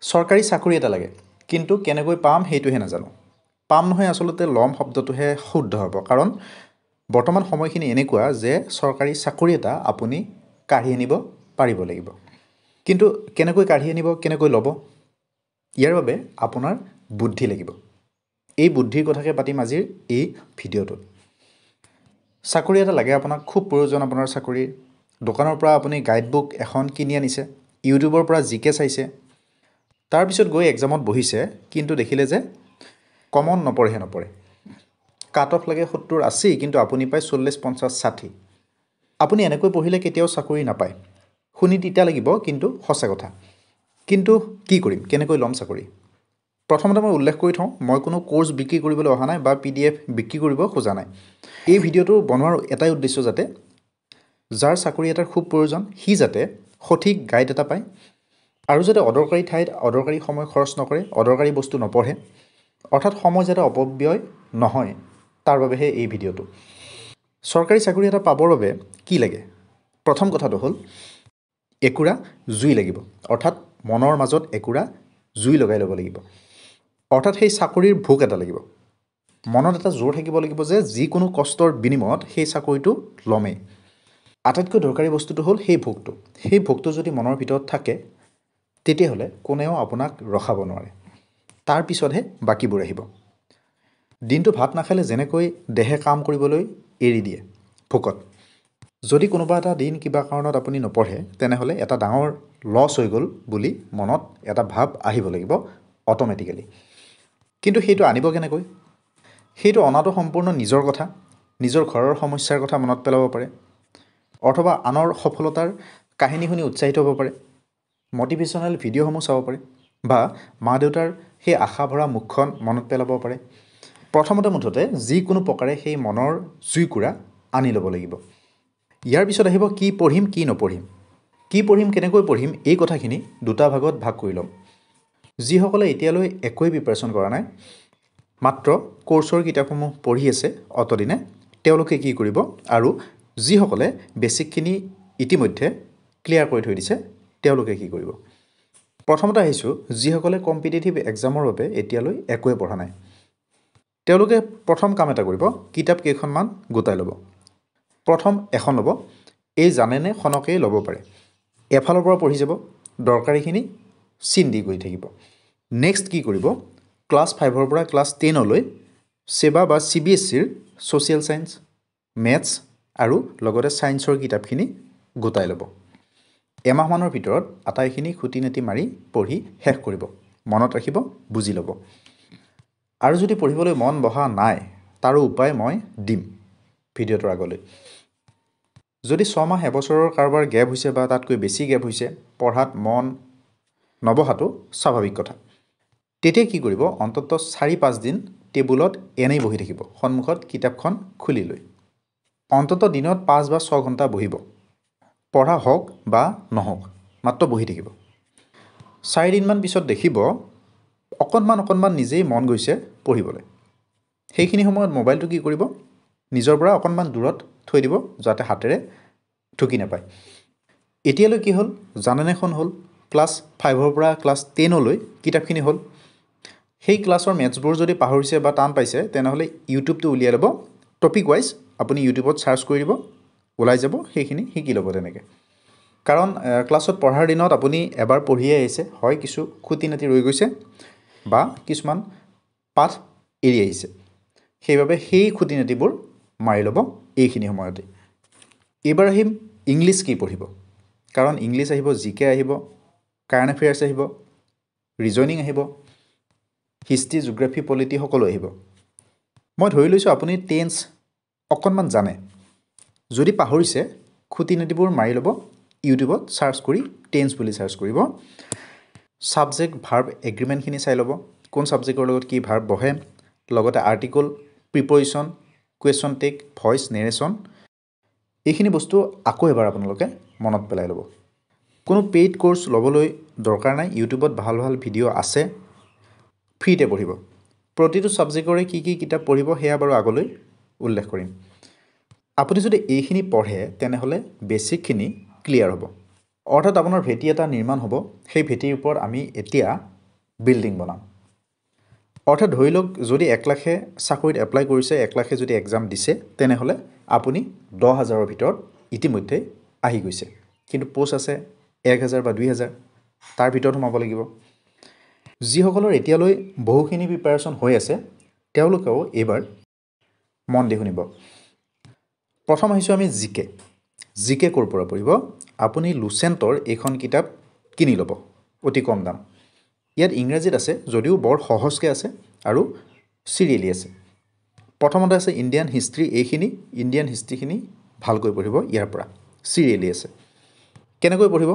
চৰকাৰী চাকৰি এটা লাগে কিন্তু কেনেকৈ পাম সেইটোহে নাজানো পাম নহয় আসলতে লম শব্দটোহে শুদ্ধ হ'ব কাৰণ বৰ্তমান সময়খিনি এনেকুৱা যে চৰকাৰী চাকৰি এটা আপুনি কাঢ়ি আনিব পাৰিব লাগিব কিন্তু কেনেকৈ কাঢ়ি আনিব কেনেকৈ ল'ব ইয়াৰ বাবে আপোনাৰ বুদ্ধি লাগিব এই বুদ্ধিৰ কথাকে পাতিম আজিৰ এই ভিডিঅ'টোত চাকৰি এটা লাগে আপোনাক খুব প্ৰয়োজন আপোনাৰ চাকৰিৰ দোকানৰ পৰা আপুনি গাইডবুক এখন কিনি আনিছে ইউটিউবৰ পৰা জিকে চাইছে তাৰপিছত গৈ এক্সামত বহিছে কিন্তু দেখিলে যে কমন নপৰে কাট অফ লাগে 70 80 কিন্তু আপুনি পায় 40 50 60 আপুনি এনেকৈ পঢ়িলে কেতিয়াও চাকৰি নাপায় শুনি তিতা লাগিব কিন্তু সঁচা কথা কিন্তু কি কৰিম কেনেকৈ ল'ম চাকৰি প্ৰথমতে মই উল্লেখ কৰি থওঁ মই কোনো কোৰ্স বিক্ৰী কৰিবলৈ অহা নাই বা পিডিএফ বিক্ৰী কৰিব খোজা নাই এই ভিডিঅ'টো বনোৱাৰ এটাই উদ্দেশ্য যাতে যাৰ চাকৰি এটাৰ খুব প্ৰয়োজন হি যাতে সঠিক গাইড এটা পায় আৰু যাতে অদৰকাৰী ঠাইত অদৰকাৰী সময় খৰচ নকৰে অদৰকাৰী বস্তু নপঢ়ে অৰ্থাৎ সময় যাতে অপব্যয় নহয় তাৰ বাবেহে এই ভিডিঅ'টো চৰকাৰী চাকৰি এটা পাবৰ বাবে কি লাগে প্ৰথম কথাটো হ'ল একুৰা জুই লাগিব অৰ্থাৎ মনৰ মাজত একুৰা জুই লগাই ল'ব লাগিব অৰ্থাৎ সেই চাকৰিৰ ভোক এটা লাগিব মনত এটা জোৰ থাকিব লাগিব যে যিকোনো কষ্টৰ বিনিময়ত সেই চাকৰিটো ল'মেই আটাইতকৈ দৰকাৰী বস্তুটো হ'ল সেই ভোকটো যদি মনৰ ভিতৰত থাকে তেতিয়াহ'লে কোনেও আপোনাক ৰখাব নোৱাৰে তাৰ পিছতহে বাকীবোৰ আহিব দিনটো ভাত নাখালে যেনেকৈ দেহে কাম কৰিবলৈ এৰি দিয়ে ভোকত যদি কোনোবা এটা দিন কিবা কাৰণত আপুনি নপঢ়ে তেনেহ'লে এটা ডাঙৰ লছ হৈ গ'ল বুলি মনত এটা ভাব আহিব লাগিব অটোমেটিক্যালি কিন্তু সেইটো আনিব কেনেকৈ সেইটো অনাটো সম্পূৰ্ণ নিজৰ কথা নিজৰ ঘৰৰ সমস্যাৰ কথা মনত পেলাব পাৰে অথবা আনৰ সফলতাৰ কাহিনী শুনি উৎসাহিত হ'ব পাৰে মটিভেশ্যনেল ভিডিঅ'সমূহ চাব পাৰে বা মা দেউতাৰ সেই আশা ভৰা মুখখন মনত পেলাব পাৰে প্ৰথমতে মুঠতে যিকোনো প্ৰকাৰে সেই মনৰ জুইকুৰা আনি ল'ব লাগিব ইয়াৰ পিছত আহিব কি পঢ়িম কি নপঢ়িম কি পঢ়িম কেনেকৈ পঢ়িম এই কথাখিনি দুটা ভাগত ভাগ কৰি ল'ম যিসকলে এতিয়ালৈ একোৱেই প্ৰিপাৰেশ্যন কৰা নাই মাত্ৰ কোৰ্সৰ কিতাপসমূহ পঢ়ি আছে অতদিনে তেওঁলোকে কি কৰিব আৰু যিসকলে বেছিকখিনি ইতিমধ্যে ক্লিয়াৰ কৰি থৈ দিছে তেওঁলোকে কি কৰিব প্ৰথমতে আহিছোঁ যিসকলে কম্পিটিটিভ এক্সামৰ বাবে এতিয়ালৈ একোৱে পঢ়া নাই তেওঁলোকে প্ৰথম কাম এটা কৰিব কিতাপ কেইখনমান গোটাই ল'ব প্ৰথম এখন ল'ব এই জানেনে খনকেই ল'ব পাৰে এফালৰ পৰা পঢ়ি যাব দৰকাৰীখিনি চিন দি গৈ থাকিব নেক্সট কি কৰিব ক্লাছ 5ৰ পৰা ক্লাছ 10লৈ সেবা বা CBSEৰ ছ'চিয়েল সায়েন্স মেথছ আৰু লগতে সায়েন্সৰ কিতাপখিনি গোটাই ল'ব এমাহমানৰ ভিতৰত আটাইখিনি খুটি নেতি মাৰি পঢ়ি শেষ কৰিব মনত ৰাখিব বুজি ল'ব আৰু যদি পঢ়িবলৈ মন বহা নাই তাৰো উপায় মই দিম ভিডিঅ'টোৰ আগলৈ যদি 6 মাহ এবছৰৰ কাৰোবাৰ গ্যাপ হৈছে বা তাতকৈ বেছি গ্যাপ হৈছে পঢ়াত মন নবহাটো স্বাভাৱিক কথা তেতিয়া কি কৰিব অন্তত 4-5 দিন টেবুলত এনেই বহি থাকিব সন্মুখত কিতাপখন খুলি লৈ অন্তত দিনত 5 বা 6 ঘণ্টা বহিব পঢ়া হওক বা নহওক মাত্ৰ বহি থাকিব 4 দিনমান পিছত দেখিব অকণমান নিজেই মন গৈছে পঢ়িবলৈ সেইখিনি সময়ত মোবাইলটো কি কৰিব নিজৰ পৰা অকণমান দূৰত থৈ দিব যাতে হাতেৰে ঠুকি নাপায় এতিয়ালৈ কি হ'ল জানেনেখন হ'ল ক্লাছ 5ৰ পৰা ক্লাছ 10লৈ কিতাপখিনি হ'ল সেই ক্লাছৰ মেথছবোৰ যদি পাহৰিছে বা টান পাইছে তেনেহ'লে ইউটিউবটো উলিয়াই ল'ব টপিক ওয়াইজ আপুনি ইউটিউবত সাৰ্চ কৰি দিব ওলাই যাব সেইখিনি শিকি ল'ব তেনেকৈ কাৰণ ক্লাছত পঢ়াৰ দিনত আপুনি এবাৰ পঢ়িয়ে আহিছে হয় কিছু খুটি নাতি ৰৈ গৈছে বা কিছুমান পাঠ এৰি আহিছে সেইবাবে সেই খুটি নাতিবোৰ মাৰি ল'ব এইখিনি সময়তে এবাৰ আহিম ইংলিছ কি পঢ়িব কাৰণ ইংলিছ আহিব জিকে আহিব কাৰেণ্ট এফেয়াৰ্ছ আহিব ৰিজনিং আহিব হিষ্ট্ৰী জিঅ'গ্ৰাফি পলিটি সকলো আহিব মই ধৰি লৈছোঁ আপুনি টেন্স অকণমান জানে যদি পাহৰিছে খুটি নাতিবোৰ মাৰি ল'ব ইউটিউবত সাৰ্চ কৰি টেন্স বুলি সাৰ্চ কৰিব সাবজেক্ট ভাৰ্ব এগ্ৰিমেণ্টখিনি চাই ল'ব কোন সাবজেক্টৰ লগত কি ভাৰ্ব বহে লগতে article preposition question tag voice narration এইখিনি বস্তু আকৌ এবাৰ আপোনালোকে মনত পেলাই ল'ব কোনো পেইড কোৰ্স ল'বলৈ দৰকাৰ নাই ইউটিউবত ভাল ভাল ভিডিঅ' আছে ফ্ৰীতে পঢ়িব প্ৰতিটো সাবজেক্টৰে কি কি কিতাপ পঢ়িব হেয়া বাৰু আগলৈ উল্লেখ কৰিম আপুনি যদি এইখিনি পঢ়ে তেনেহ'লে বেছিকখিনি ক্লিয়াৰ হ'ব অৰ্থাৎ আপোনাৰ ভেটি এটা নিৰ্মাণ হ'ব সেই ভেটিৰ ওপৰত আমি এতিয়া বিল্ডিং বনাম অৰ্থাৎ ধৰি লওক যদি 1 লাখে চাকৰিত এপ্লাই কৰিছে 1 লাখে যদি এক্সাম দিছে তেনেহ'লে আপুনি 10,000ৰ ভিতৰত ইতিমধ্যে আহি গৈছে কিন্তু পোষ্ট আছে 1,000 বা 2,000 তাৰ ভিতৰত সোমাব লাগিব যিসকলৰ এতিয়ালৈ বহুখিনি প্ৰিপাৰেশ্যন হৈ আছে তেওঁলোকেও এইবাৰ মন দি শুনিব প্ৰথম আহিছোঁ আমি জিকে ক'ৰ পৰা পঢ়িব আপুনি লুচেণ্টৰ এইখন কিতাপ কিনি ল'ব অতি কম দাম ইয়াত ইংৰাজীত আছে যদিও বৰ সহজকৈ আছে আৰু চিৰিয়েলি আছে প্ৰথমতে আছে ইণ্ডিয়ান হিষ্ট্ৰী এইখিনি ইণ্ডিয়ান হিষ্ট্ৰীখিনি ভালকৈ পঢ়িব ইয়াৰ পৰা চিৰিয়েলি আছে কেনেকৈ পঢ়িব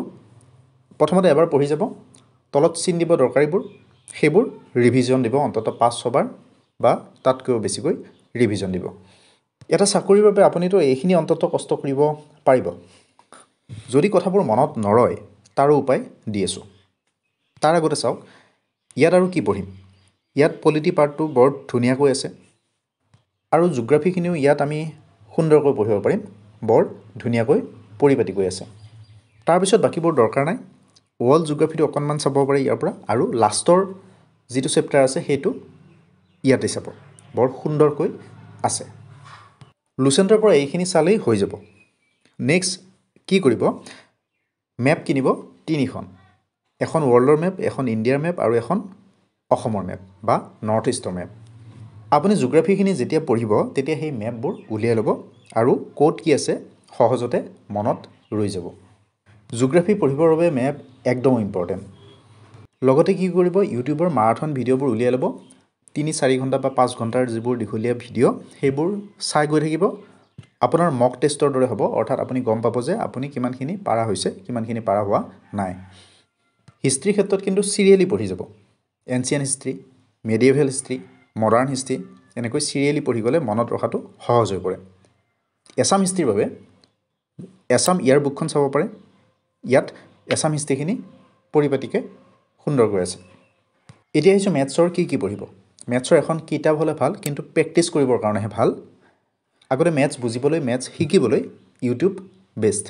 প্ৰথমতে এবাৰ পঢ়ি যাব তলত চিন দিব দৰকাৰীবোৰ সেইবোৰ ৰিভিজন দিব অন্ততঃ 5-6 বাৰ বা তাতকৈও বেছিকৈ ৰিভিজন দিব এটা চাকৰিৰ বাবে আপুনিতো এইখিনি অন্ততঃ কষ্ট কৰিব পাৰিব যদি কথাবোৰ মনত নৰয় তাৰো উপায় দি আছোঁ তাৰ আগতে চাওক ইয়াত আৰু কি পঢ়িম ইয়াত পলিটি পাৰ্টটো বৰ ধুনীয়াকৈ আছে আৰু জিঅ'গ্ৰাফিখিনিও ইয়াত আমি সুন্দৰকৈ পঢ়িব পাৰিম বৰ ধুনীয়াকৈ পৰিপাটিকৈ আছে তাৰপিছত বাকীবোৰ দৰকাৰ নাই ৱৰ্ল্ড জিঅ'গ্ৰাফিটো অকণমান চাব পাৰে ইয়াৰ পৰা আৰু লাষ্টৰ যিটো চেপ্টাৰ আছে সেইটো ইয়াতে চাব বৰ সুন্দৰকৈ আছে লুচেণ্টৰ পৰা এইখিনি চালেই হৈ যাব নেক্সট কি কৰিব মেপ কিনিব 3খন এখন ৱৰ্ল্ডৰ মেপ এখন ইণ্ডিয়াৰ মেপ আৰু এখন অসমৰ মেপ বা নৰ্থ ইষ্টৰ মেপ আপুনি জিঅ'গ্ৰাফিখিনি যেতিয়া পঢ়িব তেতিয়া সেই মেপবোৰ উলিয়াই ল'ব আৰু ক'ত কি আছে সহজতে মনত ৰৈ যাব জিঅ'গ্ৰাফি পঢ়িবৰ বাবে মেপ একদম ইম্পৰ্টেণ্ট লগতে কি কৰিব ইউটিউবৰ মাৰাথন ভিডিঅ'বোৰ উলিয়াই ল'ব 3-4 ঘণ্টা বা 5 ঘণ্টাৰ যিবোৰ দীঘলীয়া ভিডিঅ' সেইবোৰ চাই গৈ থাকিব আপোনাৰ মক টেষ্টৰ দৰে হ'ব অৰ্থাৎ আপুনি গম পাব যে আপুনি কিমানখিনি পাৰা হৈছে কিমানখিনি পাৰা হোৱা নাই হিষ্ট্ৰীৰ ক্ষেত্ৰত কিন্তু চিৰিয়েলি পঢ়ি যাব ancient history medieval history modern history এনেকৈ চিৰিয়েলি পঢ়ি গ'লে মনত ৰখাটো সহজ হৈ পৰে এছাম হিষ্ট্ৰীৰ বাবে এছাম ইয়াৰ বুকখন চাব পাৰে ইয়াত এছাম হিষ্ট্ৰীখিনি পৰিপাটিকৈ সুন্দৰকৈ আছে এতিয়া আহিছোঁ মেথছৰ কি পঢ়িব মেথছৰ এখন কিতাপ হ'লে ভাল কিন্তু প্ৰেক্টিছ কৰিবৰ কাৰণেহে ভাল আগতে মেথছ বুজিবলৈ মেথছ শিকিবলৈ ইউটিউব বেষ্ট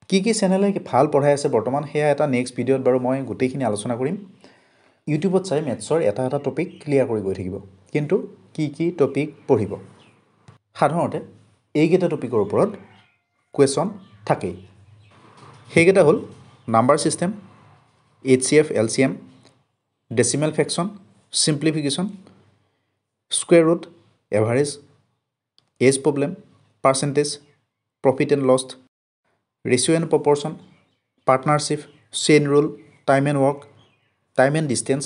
কি চেনেলে ভাল পঢ়াই আছে বৰ্তমান সেয়া এটা নেক্সট ভিডিঅ'ত বাৰু মই গোটেইখিনি আলোচনা কৰিম ইউটিউবত চাই মেথছৰ এটা টপিক ক্লিয়াৰ কৰি গৈ থাকিব কিন্তু কি টপিক পঢ়িব সাধাৰণতে এইকেইটা টপিকৰ ওপৰত কুৱেশ্যন থাকেই সেইকেইটা হ'ল number system HCF LCM decimal fraction simplification square root average age problem percentage profit and loss ratio' and proportion partnership chain rule time and work time and distance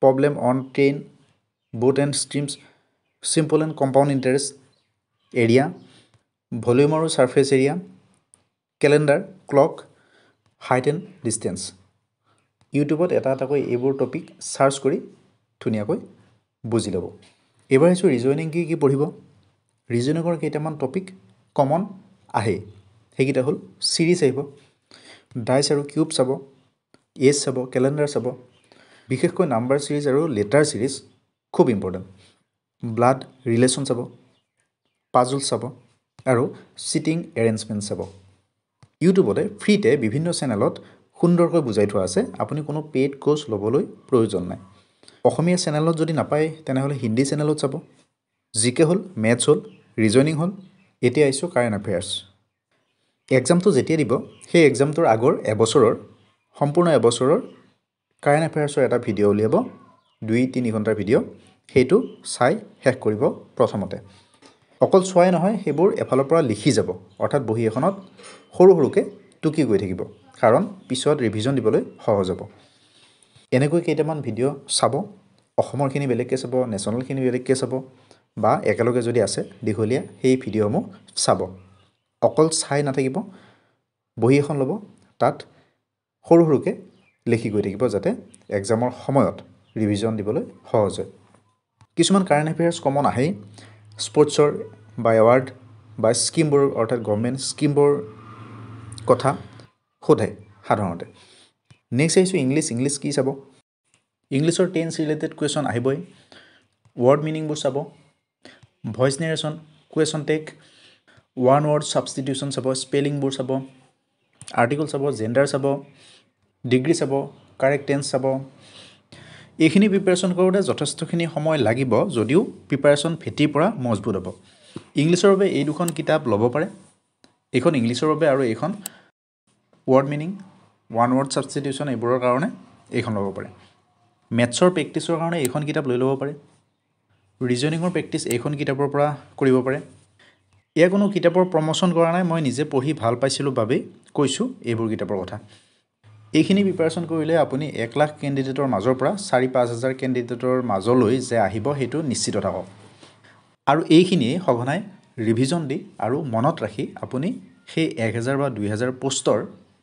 problem on train boat and streams simple and compound interest area volume আৰু surface area calendar clock height and distance ইউটিউবত এটা এটাকৈ এইবোৰ topic search কৰি ধুনীয়াকৈ বুজি ল'ব এইবাৰ আহিছোঁ ৰিজনিং কি পঢ়িব ৰিজনিঙৰ কেইটামান টপিক কমন আহে সেইকেইটা হ'ল চিৰিজ আহিব ডাইচ আৰু কিউব চাব এজ চাব কেলেণ্ডাৰ চাব বিশেষকৈ নাম্বাৰ চিৰিজ আৰু লেটাৰ চিৰিজ খুব ইম্পৰ্টেণ্ট ব্লাড ৰিলেশ্যন চাব পাজল চাব আৰু চিটিং এৰেঞ্জমেণ্ট চাব ইউটিউবতে ফ্ৰীতে বিভিন্ন চেনেলত সুন্দৰকৈ বুজাই থোৱা আছে আপুনি কোনো পেইড কোৰ্চ ল'বলৈ প্ৰয়োজন নাই অসমীয়া চেনেলত যদি নাপায় তেনেহ'লে হিন্দী চেনেলত চাব জিকে হ'ল মেথছ হ'ল ৰিজনিং হ'ল এতিয়া আহিছোঁ কাৰেণ্ট এফেয়াৰ্ছ এক্সামটো যেতিয়া দিব সেই এক্সামটোৰ আগৰ এবছৰৰ সম্পূৰ্ণ এবছৰৰ কাৰেণ্ট এফেয়াৰ্ছৰ এটা ভিডিঅ' উলিয়াব 2-3 ঘণ্টাৰ ভিডিঅ' সেইটো চাই শেষ কৰিব প্ৰথমতে অকল চোৱাই নহয় সেইবোৰ এফালৰ পৰা লিখি যাব অৰ্থাৎ বহী এখনত সৰুকৈ টুকি গৈ থাকিব কাৰণ পিছত ৰিভিজন দিবলৈ সহজ হ'ব এনেকৈ কেইটামান ভিডিঅ' চাব অসমৰখিনি বেলেগকৈ চাব নেশ্যনেলখিনি বেলেগকৈ চাব বা একেলগে যদি আছে দীঘলীয়া সেই ভিডিঅ'সমূহ চাব অকল চাই নাথাকিব বহী এখন ল'ব তাত সৰুকৈ লিখি গৈ থাকিব যাতে এক্সামৰ সময়ত ৰিভিজন দিবলৈ সহজ হয় কিছুমান কাৰেণ্ট এফেয়াৰ্ছ কমন আহেই স্পৰ্টছৰ বা এৱাৰ্ড বা স্কিমবোৰ অৰ্থাৎ গভৰ্ণমেণ্ট স্কিমবোৰ কথা সোধে সাধাৰণতে নেক্সট আহিছোঁ ইংলিছ কি চাব ইংলিছৰ টেন্স ৰিলেটেড কুৱেশ্যন আহিবই ৱৰ্ড মিনিংবোৰ চাব voice narration question tag one word substitution চাব স্পেলিংবোৰ চাব আৰ্টিকল চাব জেণ্ডাৰ চাব ডিগ্ৰী চাব কাৰেক্ট টেন্স চাব এইখিনি প্ৰিপাৰেশ্যন কৰোঁতে যথেষ্টখিনি সময় লাগিব যদিও প্ৰিপাৰেশ্যন ভেটিৰ পৰা মজবুত হ'ব। ইংলিছৰ বাবে এই দুখন কিতাপ ল'ব পাৰে। এইখন ইংলিছৰ বাবে আৰু এইখন word meaning, one word substitution এইবোৰৰ কাৰণে এইখন ল'ব পাৰে। মেথছৰ প্ৰেক্টিছৰ কাৰণে এইখন কিতাপ লৈ ল'ব পাৰে। ৰিজনিঙৰ প্ৰেক্টিছ এইখন কিতাপৰ পৰা কৰিব পাৰে। এয়া কোনো কিতাপৰ প্ৰমোশ্যন কৰা নাই, মই নিজে পঢ়ি ভাল পাইছিলোঁ বাবেই কৈছোঁ এইবোৰ কিতাপৰ কথা। এইখিনি প্ৰিপাৰেশ্যন কৰিলে আপুনি 1 লাখ কেণ্ডিডেটৰ মাজৰ পৰা 4-5 হাজাৰ কেণ্ডিডেটৰ মাজলৈ যে আহিব সেইটো নিশ্চিত থাকক। আৰু এইখিনিয়ে সঘনাই ৰিভিজন দি আৰু মনত ৰাখি আপুনি সেই 1000 বা 2000 পোষ্টৰ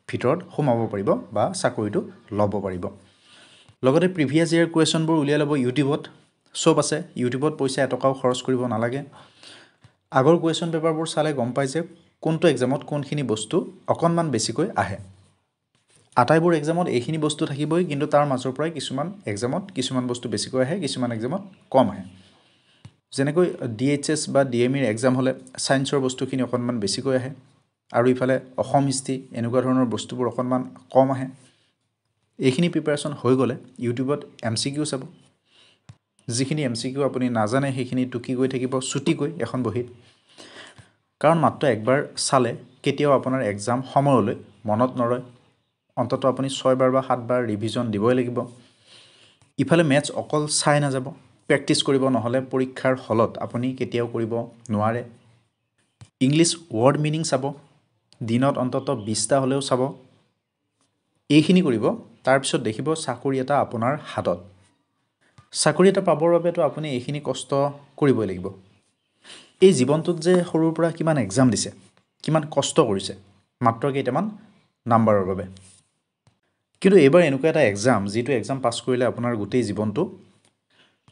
ভিতৰত সোমাব পাৰিব বা চাকৰিটো ল'ব পাৰিব। লগতে প্ৰিভিয়াছ ইয়েৰ কুৱেশ্যনবোৰ উলিয়াই ল'ব। ইউটিউবত চব আছে, ইউটিউবত পইচা এটকাও খৰচ কৰিব নালাগে। আগৰ কুৱেশ্যন পেপাৰবোৰ চালে গম পাই যে কোনটো এক্সামত কোনখিনি বস্তু অকণমান বেছিকৈ আহে। আটাইবোৰ এক্সামত এইখিনি বস্তু থাকিবই, কিন্তু তাৰ মাজৰ পৰাই কিছুমান এক্সামত কিছুমান বস্তু বেছিকৈ আহে, কিছুমান এক্সামত কম আহে। যেনেকৈ DHS বা DMEৰ এক্সাম হ'লে ছায়েন্সৰ বস্তুখিনি অকণমান বেছিকৈ আহে আৰু ইফালে অসম হিষ্ট্ৰী এনেকুৱা ধৰণৰ বস্তুবোৰ অকণমান কম আহে। এইখিনি প্ৰিপাৰেশ্যন হৈ গ'লে ইউটিউবত MCQ চাব। যিখিনি MCQ আপুনি নাজানে সেইখিনি টুকি গৈ থাকিব চুটিকৈ এখন বহীত। কাৰণ মাত্ৰ একবাৰ চালে কেতিয়াও আপোনাৰ এক্সাম সময়লৈ মনত নৰয়। অন্ততঃ আপুনি 6 বাৰ বা 7 বাৰ ৰিভিজন দিবই লাগিব। ইফালে মেথছ অকল চাই নাযাব, প্ৰেক্টিছ কৰিব, নহ'লে পৰীক্ষাৰ হলত আপুনি কেতিয়াও কৰিব নোৱাৰে। ইংলিছ ৱৰ্ড মিনিং চাব, দিনত অন্ততঃ 20টা হ'লেও চাব। এইখিনি কৰিব, তাৰপিছত দেখিব চাকৰি এটা আপোনাৰ হাতত। চাকৰি এটা পাবৰ বাবেতো আপুনি এইখিনি কষ্ট কৰিবই লাগিব। এই জীৱনটোত যে সৰুৰ পৰা কিমান এক্সাম দিছে, কিমান কষ্ট কৰিছে মাত্ৰ কেইটামান নাম্বাৰৰ বাবে। কিন্তু এইবাৰ এনেকুৱা এটা এক্সাম যিটো এক্সাম পাছ কৰিলে আপোনাৰ গোটেই জীৱনটো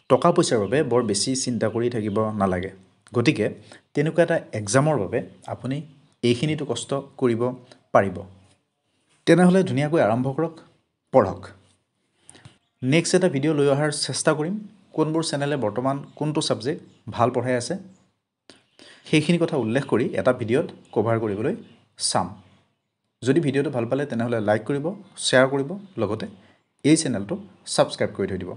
টকা পইচাৰ বাবে বৰ বেছি চিন্তা কৰি থাকিব নালাগে। গতিকে তেনেকুৱা এটা এক্সামৰ বাবে আপুনি এইখিনিতো কষ্ট কৰিব পাৰিব। তেনেহ'লে ধুনীয়াকৈ আৰম্ভ কৰক, পঢ়ক। নেক্সট এটা ভিডিঅ' লৈ অহাৰ চেষ্টা কৰিম। কোনবোৰ চেনেলে বৰ্তমান কোনটো ছাবজেক্ট ভাল পঢ়াই আছে সেইখিনি কথা উল্লেখ কৰি এটা ভিডিঅ'ত কভাৰ কৰিবলৈ চাম। যদি ভিডিঅ'টো ভাল পালে তেনেহ'লে লাইক কৰিব, শ্বেয়াৰ কৰিব, লগতে এই চেনেলটো ছাবস্ক্ৰাইব কৰি থৈ দিব।